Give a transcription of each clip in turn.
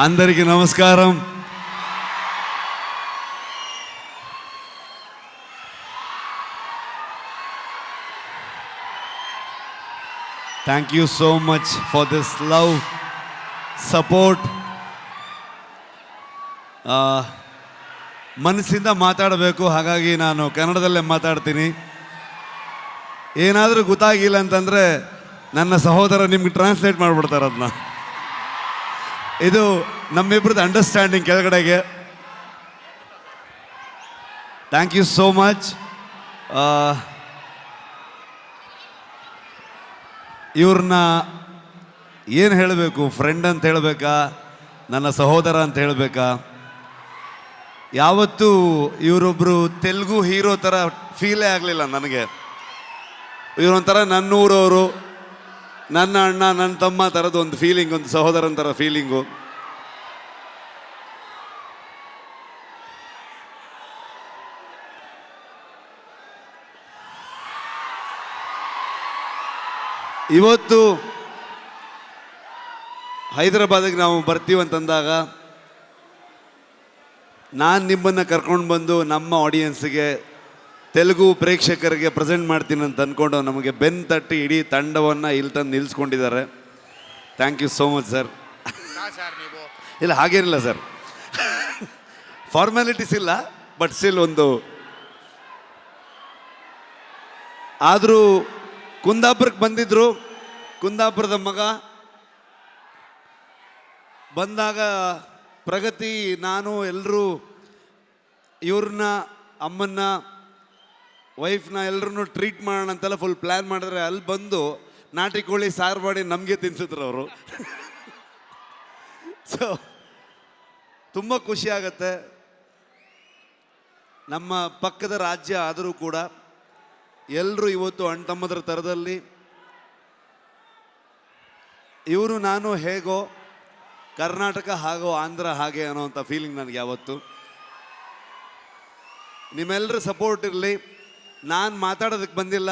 అందరికీ నమస్కారం. Thank you so much for this love, support. ಮನಸ್ಸಿಂದ ಮಾತಾಡಬೇಕು, ಹಾಗಾಗಿ ನಾನು ಕನ್ನಡದಲ್ಲೇ ಮಾತಾಡ್ತೀನಿ. ಏನಾದರೂ ಗೊತ್ತಾಗಿಲ್ಲ ಅಂತಂದರೆ ನನ್ನ ಸಹೋದರ ನಿಮ್ಗೆ ಟ್ರಾನ್ಸ್ಲೇಟ್ ಮಾಡಿಬಿಡ್ತಾರೆ ಅದನ್ನ. ಇದು ನಮ್ಮಿಬ್ಬರದ್ದು ಅಂಡರ್ಸ್ಟ್ಯಾಂಡಿಂಗ್ ಕೆಳಗಡೆಗೆ. Thank you so much. ಇವ್ರನ್ನ ಏನು ಹೇಳಬೇಕು, ಫ್ರೆಂಡ್ ಅಂತ ಹೇಳಬೇಕಾ, ನನ್ನ ಸಹೋದರ ಅಂತ ಹೇಳಬೇಕಾ? ಯಾವತ್ತೂ ಇವರೊಬ್ಬರು ತೆಲುಗು ಹೀರೋ ಥರ ಫೀಲೇ ಆಗಲಿಲ್ಲ ನನಗೆ. ಇವರೊಂಥರ ನನ್ನೂರವರು, ನನ್ನ ಅಣ್ಣ, ನನ್ನ ತಮ್ಮ ಥರದ್ದು ಒಂದು ಫೀಲಿಂಗ್, ಒಂದು ಸಹೋದರನ ಥರ ಫೀಲಿಂಗು. ಇವತ್ತು ಹೈದರಾಬಾದಿಗೆ ನಾವು ಬರ್ತೀವಂತಂದಾಗ ನಾನು ನಿಮ್ಮನ್ನು ಕರ್ಕೊಂಡು ಬಂದು ನಮ್ಮ ಆಡಿಯನ್ಸಿಗೆ, ತೆಲುಗು ಪ್ರೇಕ್ಷಕರಿಗೆ ಪ್ರೆಸೆಂಟ್ ಮಾಡ್ತೀನಿ ಅಂತ ಅಂದ್ಕೊಂಡು ನಮಗೆ ಬೆನ್ನು ತಟ್ಟಿ ಇಡೀ ತಂಡವನ್ನು ಇಲ್ಲಿ ತಂದು ನಿಲ್ಲಿಸ್ಕೊಂಡಿದ್ದಾರೆ. Thank you so much sir. ಇಲ್ಲ ಹಾಗೇನಿಲ್ಲ ಸರ್, ಫಾರ್ಮ್ಯಾಲಿಟೀಸ್ ಇಲ್ಲ, ಬಟ್ ಸ್ಟಿಲ್ ಒಂದು. ಆದರೂ ಕುಂದಾಪುರಕ್ಕೆ ಬಂದಿದ್ದರು, ಕುಂದಾಪುರದ ಮಗ ಬಂದಾಗ ಪ್ರಗತಿ, ನಾನು ಎಲ್ಲರೂ ಇವ್ರನ್ನ, ಅಮ್ಮನ್ನ, ವೈಫ್ನ ಎಲ್ಲರೂ ಟ್ರೀಟ್ ಮಾಡೋಣ ಅಂತೆಲ್ಲ ಫುಲ್ ಪ್ಲ್ಯಾನ್ ಮಾಡಿದ್ರೆ, ಅಲ್ಲಿ ಬಂದು ನಾಟಿ ಕೋಳಿ ಸಾರು ಮಾಡಿ ನಮಗೆ ತಿನ್ಸಿದ್ರು ಅವರು. ಸೊ ತುಂಬ ಖುಷಿ ಆಗತ್ತೆ. ನಮ್ಮ ಪಕ್ಕದ ರಾಜ್ಯ ಆದರೂ ಕೂಡ ಎಲ್ಲರೂ ಇವತ್ತು ಅಣ್ಣ ತಮ್ಮದ್ರ ಥರದಲ್ಲಿ, ಇವರು ನಾನು ಹೇಗೋ, ಕರ್ನಾಟಕ ಹಾಗೋ, ಆಂಧ್ರ ಹಾಗೆ ಅನ್ನೋವಂಥ ಫೀಲಿಂಗ್ ನನಗೆ ಯಾವತ್ತು. ನಿಮ್ಮೆಲ್ಲರ ಸಪೋರ್ಟ್ ಇರಲಿ. ನಾನು ಮಾತಾಡೋದಕ್ಕೆ ಬಂದಿಲ್ಲ,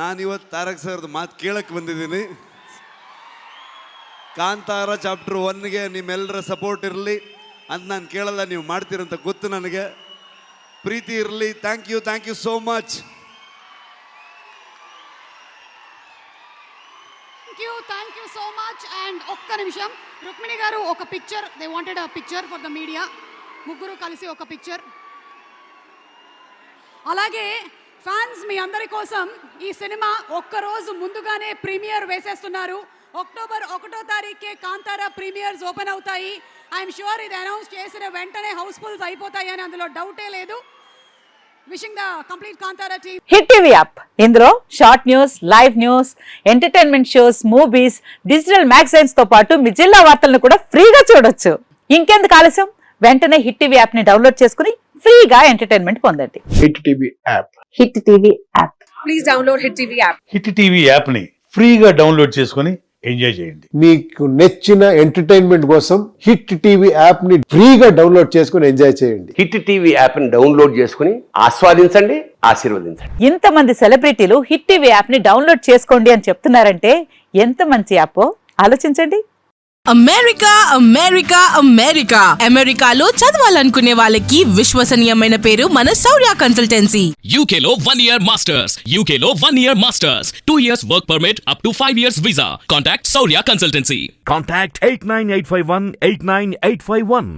ನಾನು ಇವತ್ತು ತಾರಕ್ ಸರ್ದು ಮಾತು ಕೇಳಕ್ಕೆ ಬಂದಿದ್ದೀನಿ. ಕಾಂತಾರ ಚಾಪ್ಟರ್ 1ಗೆ ನಿಮ್ಮೆಲ್ಲರ ಸಪೋರ್ಟ್ ಇರಲಿ ಅಂತ ನಾನು ಕೇಳಲ್ಲ, ನೀವು ಮಾಡ್ತೀರಂತ ಗೊತ್ತು ನನಗೆ. ಪ್ರೀತಿ ಇರಲಿ. Thank you so much. Thank you so much. And ఒక్క నిమిషం, రుక్మిణి గారు ఒక picture, they wanted a picture for the media. ముగ్గురు కలిసి ఒక పిక్చర్. అలాగే ఫ్యాన్స్ మీ అందరి కోసం ఈ సినిమా ఒక్కరోజు ముందుగానే ప్రీమియర్ వేసేస్తున్నారు. అక్టోబర్ 1వ తారీఖుకే కాంతారా ప్రీమియర్స్ ఓపెన్ అవుతాయి. ఐఎమ్ షూర్ ఇది అనౌన్స్ చేసిన వెంటనే హౌస్ఫుల్స్ అయిపోతాయి అని అందులో డౌటే లేదు. Wishing the complete Kantara team. Hit TV app, ఇందులో short news, live news, entertainment shows, movies, digital magazines తో పాటు మీ జిల్లా వార్తలను కూడా ఫ్రీగా చూడొచ్చు. ఇంకెందుకు ఆలస్యం, వెంటనే హిట్ టీవీ యాప్ ని డౌన్లోడ్ చేసుకుని ఫ్రీగా ఎంటర్టైన్మెంట్ పొందండి. Hit TV app. Hit TV app. Please download hit TV app. Hit TV app ని ఫ్రీగా డౌన్లోడ్ చేసుకుని ఎంజాయ్ చేయండి. మీకు నచ్చిన ఎంటర్టైన్మెంట్ కోసం హిట్ టీవీ యాప్ ని ఫ్రీగా డౌన్లోడ్ చేసుకుని ఎంజాయ్ చేయండి. హిట్ టీవీ యాప్ ని డౌన్లోడ్ చేసుకుని ఆస్వాదించండి, ఆశీర్వదించండి. ఇంతమంది సెలబ్రిటీలు హిట్ టీవీ యాప్ ని డౌన్లోడ్ చేసుకోండి అని చెప్తున్నారంటే ఎంత మంచి యాప్ ఆలోచించండి. అమెరికా అమెరికా అమెరికా అమెరికాలో చదవాలనుకునే వాళ్ళకి విశ్వసనీయమైన పేరు మన శౌర్య కన్సల్టెన్సీ. UK లో 1 year masters, UK లో 1 year masters, 2 years work permit up to 5 years visa. Contact Saurya Consultancy. Contact 89851 89851.